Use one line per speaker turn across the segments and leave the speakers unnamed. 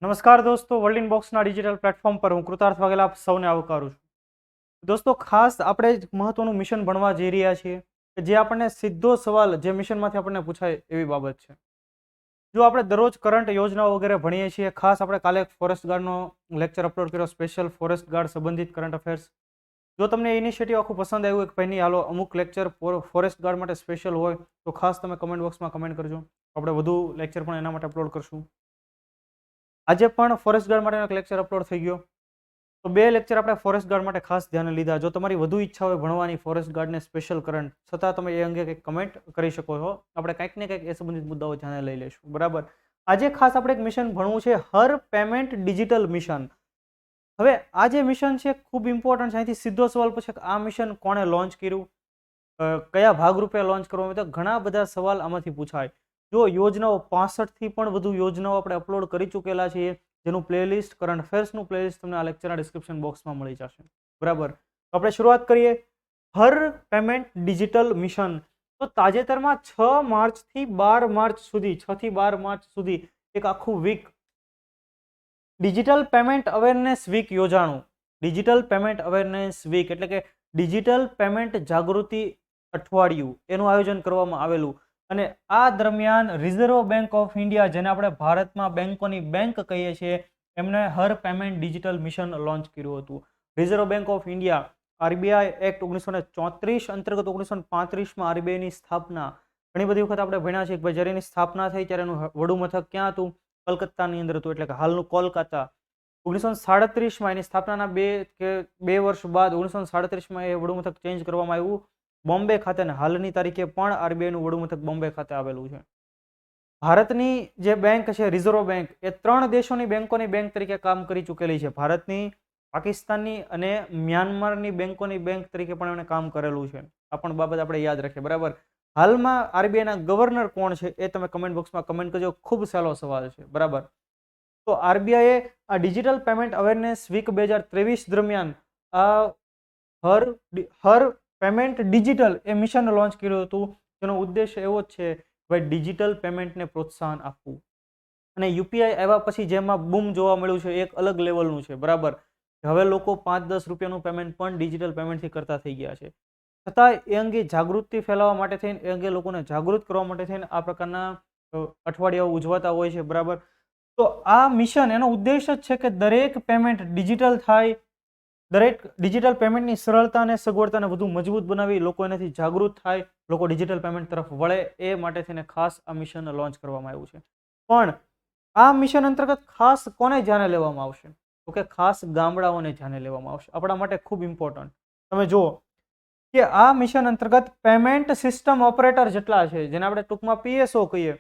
નમસ્કાર દોસ્તો, world ઇનબોક્સના digital platform પર હું કૃતાર્થ વાઘેલા આપ સૌને આવકારું છું। દોસ્તો, ખાસ આપણે એક મહત્વનું મિશન ભણવા જઈ રહ્યા છીએ કે જે આપણને સીધો સવાલ જે મિશનમાંથી આપણને પૂછાય એવી બાબત છે। જો આપણે દરરોજ કરંટ યોજનાઓ વગેરે ભણીએ છીએ, ખાસ આપણે કાલે એક ફોરેસ્ટ ગાર્ડનો લેક્ચર અપલોડ કર્યો, સ્પેશિયલ ફોરેસ્ટ ગાર્ડ સંબંધિત કરંટ અફેર્સ। જો તમને ઇનિશિયેટિવ આખું પસંદ આવ્યું કે ભાઈ નહીં હાલો અમુક લેક્ચર ફોરેસ્ટ ગાર્ડ માટે સ્પેશિયલ હોય તો ખાસ તમે કમેન્ટ બોક્સમાં કમેન્ટ કરજો, આપણે વધુ લેક્ચર પણ એના માટે અપલોડ કરશું। આજે પણ ફોરેસ્ટ ગાર્ડ માટેનો એક લેક્ચર અપલોડ થઈ ગયો, તો બે લેક્ચર આપણે ફોરેસ્ટ ગાર્ડ માટે ખાસ ધ્યાને લીધા। જો તમારી વધુ ઈચ્છા હોય ભણવાની ફોરેસ્ટ ગાર્ડને સ્પેશિયલ કરંટ, છતાં તમે એ અંગે કંઈક કમેન્ટ કરી શકો છો, આપણે કંઈક ને કંઈક એ સંબંધિત મુદ્દાઓ ધ્યાને લઈ લઈશું, બરાબર। આજે ખાસ આપણે એક મિશન ભણવું છે, હર પેમેન્ટ ડિજિટલ મિશન। હવે આ જે મિશન છે ખૂબ ઇમ્પોર્ટન્ટ છે। અહીંથી સીધો સવાલ પૂછે કે આ મિશન કોણે લોન્ચ કર્યું, કયા ભાગરૂપે લોન્ચ કરવામાં આવ્યું, તો ઘણા બધા સવાલ આમાંથી પૂછાય। જો યોજનાઓ 65 થી પણ વધુ યોજનાઓ આપણે અપલોડ કરી ચૂકેલા છીએ, જેનું પ્લેલિસ્ટ કરંટ અફેર્સનું પ્લેલિસ્ટ તમને આ લેક્ચરના ડિસ્ક્રિપ્શન બોક્સમાં મળી જશે, બરાબર। તો આપણે શરૂઆત કરીએ હર પેમેન્ટ ડિજિટલ મિશન। તો તાજેતરમાં 6 માર્ચથી 12 માર્ચ સુધી 6 થી 12 માર્ચ સુધી એક આખું week digital payment awareness week યોજાણું। ડિજિટલ પેમેન્ટ અવેરનેસ વીક એટલે કે ડિજિટલ પેમેન્ટ જાગૃતિ અઠવાડિયું એનું આયોજન કરવામાં આવેલું। અને આ દરમિયાન રિઝર્વ બેંક ઓફ ઇન્ડિયા, જેને આપણે ભારતમાં બેંકોની બેંક કહીએ છીએ, એમને હર પેમેન્ટ ડિજિટલ મિશન લોન્ચ કર્યું હતું। Reserve bank of India RBI act 1934 અંતર્ગત 1935માં આરબીઆઈની સ્થાપના, ઘણી બધી વખત આપણે ભણ્યા છે કે ભાઈ જ્યારે એની સ્થાપના થઈ ત્યારે એનું વડું મથક ક્યાં હતું, કલકત્તાની અંદર હતું, એટલે કે હાલનું કોલકાતા। 1937માં એની સ્થાપનાના બે વર્ષ બાદ 1937માં એ વડું મથક ચેન્જ કરવામાં આવ્યું બોમ્બે ખાતે, અને હાલની તારીખે પણ આરબીઆઈનું વડું મથક બોમ્બે ખાતે આવેલું છે। ભારતની જે બેંક છે રિઝર્વ બેંક, એ 3 દેશોની બેંકોની બેંક તરીકે કામ કરી ચૂકેલી છે। ભારતની, પાકિસ્તાનની અને મ્યાનમારની બેંકોની બેંક તરીકે પણ એમણે કામ કરેલું છે। આ પણ બાબત આપણે યાદ રાખીએ, બરાબર। હાલમાં આરબીઆઈના ગવર્નર કોણ છે એ તમે કમેન્ટ બોક્સમાં કમેન્ટ કરજો, ખૂબ સહેલો સવાલ છે, બરાબર। તો આરબીઆઈએ આ ડિજિટલ પેમેન્ટ અવેરનેસ વીક 2023 દરમિયાન આ હર પેમેન્ટ ડિજિટલ એ મિશન લોન્ચ કર્યું હતું, જેનો ઉદ્દેશ એવો જ છે ભાઈ ડિજિટલ પેમેન્ટને પ્રોત્સાહન આપવું। અને યુપીઆઈ આવ્યા પછી જેમાં બૂમ જોવા મળ્યું છે એક અલગ લેવલનું છે, બરાબર। હવે લોકો 5-10 રૂપિયાનું પેમેન્ટ પણ ડિજિટલ પેમેન્ટથી કરતા થઈ ગયા છે। છતાં એ અંગે જાગૃતિ ફેલાવવા માટે થઈને, એ અંગે લોકોને જાગૃત કરવા માટે થઈને આ પ્રકારના અઠવાડિયાઓ ઉજવાતા હોય છે, બરાબર। તો આ મિશન એનો ઉદ્દેશ જ છે કે દરેક પેમેન્ટ ડિજિટલ થાય, દરેક ડિજિટલ પેમેન્ટની સરળતા અને સગવડતાને વધુ મજબૂત બનાવી, લોકો એનાથી જાગૃત થાય, લોકો ડિજિટલ પેમેન્ટ તરફ વળે, એ માટે થઈને ખાસ આ મિશન લોન્ચ કરવામાં આવ્યું છે। પણ આ મિશન અંતર્ગત ખાસ કોને ધ્યાને લેવામાં આવશે, તો કે ખાસ ગામડાઓને ધ્યાને લેવામાં આવશે। આપણા માટે ખૂબ ઇમ્પોર્ટન્ટ, તમે જુઓ કે આ મિશન અંતર્ગત પેમેન્ટ સિસ્ટમ ઓપરેટર જેટલા છે, જેને આપણે ટૂંકમાં પીએસઓ કહીએ,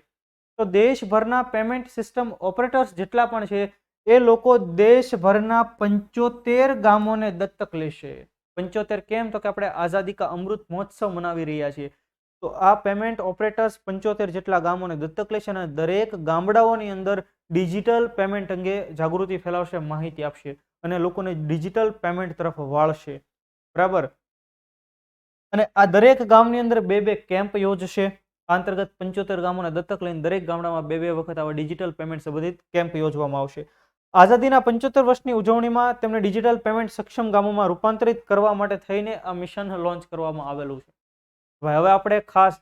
તો દેશભરના પેમેન્ટ સિસ્ટમ ઓપરેટર્સ જેટલા પણ છે એ લોકો દેશભરના 75 ગામોને દત્તક લેશે। 75 કેમ, તો કે આપણે આઝાદી કા અમૃત મહોત્સવ મનાવી રહ્યા છીએ, તો આ પેમેન્ટ ઓપરેટર્સ 75 જેટલા ગામોને દત્તક લેશે અને દરેક ગામડાઓની અંદર ડિજિટલ પેમેન્ટ અંગે જાગૃતિ ફેલાવશે, માહિતી આપશે અને લોકોને ડિજિટલ પેમેન્ટ તરફ વાળશે, બરાબર। અને આ દરેક ગામની અંદર 2-2 કેમ્પ યોજશે। આ અંતર્ગત 75 ગામોને દત્તક લઈને દરેક ગામડામાં 2-2 વખત આવા ડિજિટલ પેમેન્ટ સંબંધિત કેમ્પ યોજવામાં આવશે। આઝાદીના 75 વર્ષની ઉજવણીમાં તેમને ડિજિટલ પેમેન્ટ સક્ષમ ગામોમાં રૂપાંતરિત કરવા માટે થઈને આ મિશન લોન્ચ કરવામાં આવેલું છે। ભાઈ હવે આપણે ખાસ,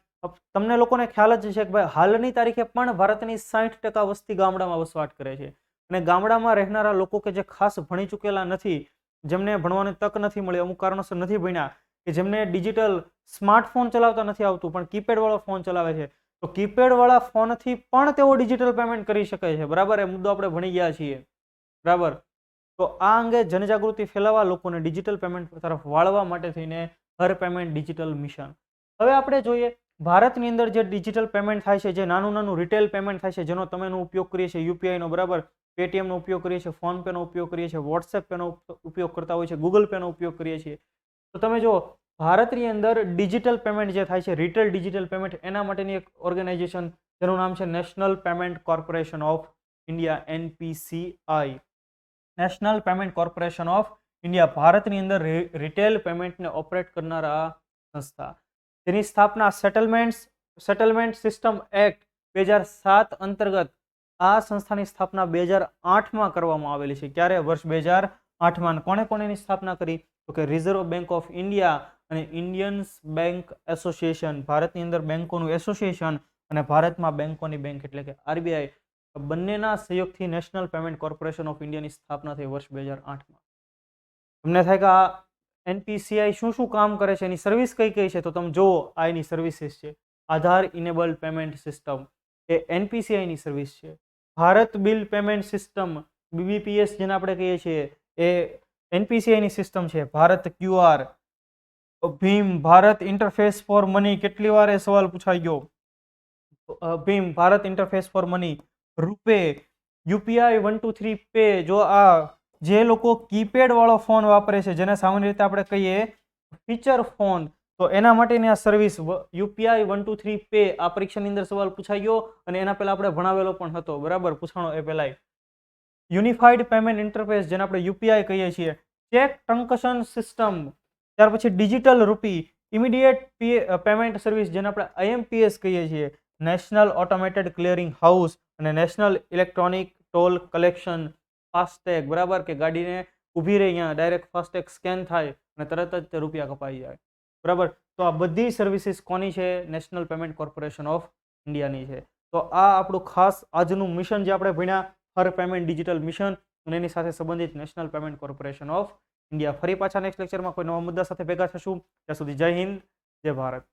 તમને લોકોને ખ્યાલ જ છે કે ભાઈ હાલની તારીખે પણ ભારતની 60% વસ્તી ગામડામાં વસવાટ કરે છે, અને ગામડામાં રહેનારા લોકો કે જે ખાસ ભણી ચૂકેલા નથી, જેમને ભણવાની તક નથી મળી, અમુક કારણોસર નથી ભણ્યા, કે જેમને ડિજિટલ સ્માર્ટફોન ચલાવતા નથી આવતું પણ કીપેડ વાળો ફોન ચલાવે છે, તો કીપેડ વાળા ફોનથી પણ તેઓ ડિજિટલ પેમેન્ટ કરી શકે છે, બરાબર। એ મુદ્દો આપણે ભણી ગયા છીએ, બરાબર। તો આ અંગે જનજાગૃતિ ફેલાવવા, લોકોને ડિજિટલ પેમેન્ટ તરફ વાળવા માટે થઈને હર પેમેન્ટ ડિજિટલ મિશન। હવે આપણે જોઈએ ભારતની અંદર જે ડિજિટલ પેમેન્ટ થાય છે, જે નાનું રિટેલ પેમેન્ટ થાય છે, જેનો તમે ઉપયોગ કરીએ છીએ યુપીઆઈનો, બરાબર, પેટીએમનો ઉપયોગ કરીએ છીએ, ફોન પેનો ઉપયોગ કરીએ છીએ, વોટ્સએપ પેનો ઉપયોગ કરતા હોય છે, ગૂગલ પેનો ઉપયોગ કરીએ છીએ, તો તમે જો ભારતની અંદર ડિજિટલ પેમેન્ટ જે થાય છે, રિટેલ ડિજિટલ પેમેન્ટ, એના માટેની એક ઓર્ગેનાઇઝેશન જેનું નામ છે national payment corporation of India, NPCI, national payment corporation of India, ભારતની અંદર રિટેલ પેમેન્ટને ઓપરેટ કરનારા સંસ્થા, તેની સ્થાપના સેટલમેન્ટ સિસ્ટમ એક્ટ 2007 અંતર્ગત આ સંસ્થાની સ્થાપના 2008માં કરવામાં આવેલી છે. ક્યારે? વર્ષ 2008માં. કોને કોનેની સ્થાપના કરી? તો કે રિઝર્વ બેંક ઓફ ઇન્ડિયા અને ઇન્ડિયન બેંક એસોસિએશન, ભારતની અંદર બેંકોનું એસોસિએશન અને ભારતમાં બેંકોની બેંક એટલે કે આરબીઆઈ, બંનેના સહયોગથી નેશનલ પેમેન્ટ કોર્પોરેશન ઓફ ઇન્ડિયાની સ્થાપના થઈ વર્ષ 2008માં. તમને થાય કે આ એનપીસીઆઈ શું શું કામ કરે છે, એની સર્વિસ કઈ કઈ છે? તો તમે જુઓ, આ એની સર્વિસીસ છે. આધાર ઇનેબલ્ડ પેમેન્ટ સિસ્ટમ એ એનપીસીઆઈની સર્વિસ છે. Bharat bill payment system BBPS જેને આપણે કહીએ છીએ એ એનપીસીઆઈની સિસ્ટમ છે. ભારત ક્યુઆર, ભીમ, ભારત ઇન્ટરફેસ ફોર મની, કેટલી વાર એ સવાલ પૂછાઈ ગયો. ભીમ, Bharat interface for money, RuPay, UPI 1 2 3 pay. જો આ જે લોકો કીપેડ વાળો ફોન વાપરે છે, જેને સામાન્ય રીતે આપણે કહીએ ફીચર ફોન, તો એના માટેની આ સર્વિસ યુપીઆઈ 1 2 3 પે, આ પરીક્ષાની અંદર સવાલ પૂછાઈ ગયો અને એના પહેલા આપણે ભણાવેલો પણ હતો, બરાબર, પૂછાણો એ પહેલા. યુનિફાઈડ પેમેન્ટ ઇન્ટરફેસ જેને આપણે યુપીઆઈ કહીએ છીએ, ચેક ટ્રાન્ઝેક્શન સિસ્ટમ, ત્યાર પછી ડિજિટલ રૂપી, ઇમિડિયેટ પેમેન્ટ સર્વિસ જેને આપણે આઈએમપીએસ કહીએ છીએ, નેશનલ ઓટોમેટેડ ક્લિયરિંગ હાઉસ અને national electronic toll collection, FASTag, બરાબર, કે ગાડીને ઊભી રહી અહીંયા ડાયરેક્ટ ફાસ્ટેગ સ્કેન થાય અને તરત જ તે રૂપિયા કપાઈ જાય, બરાબર. તો આ બધી સર્વિસીસ કોની છે? નેશનલ પેમેન્ટ કોર્પોરેશન ઓફ ઇન્ડિયાની છે. તો આ આપણું ખાસ આજનું મિશન જે આપણે ભણ્યા, હર પેમેન્ટ ડિજિટલ મિશન, અને એની સાથે સંબંધિત national payment corporation of India. ફરી પાછા નેક્સ્ટ લેક્ચરમાં કોઈ નવા મુદ્દા સાથે ભેગા થશું. ત્યાં સુધી જય હિન્દ, જય ભારત.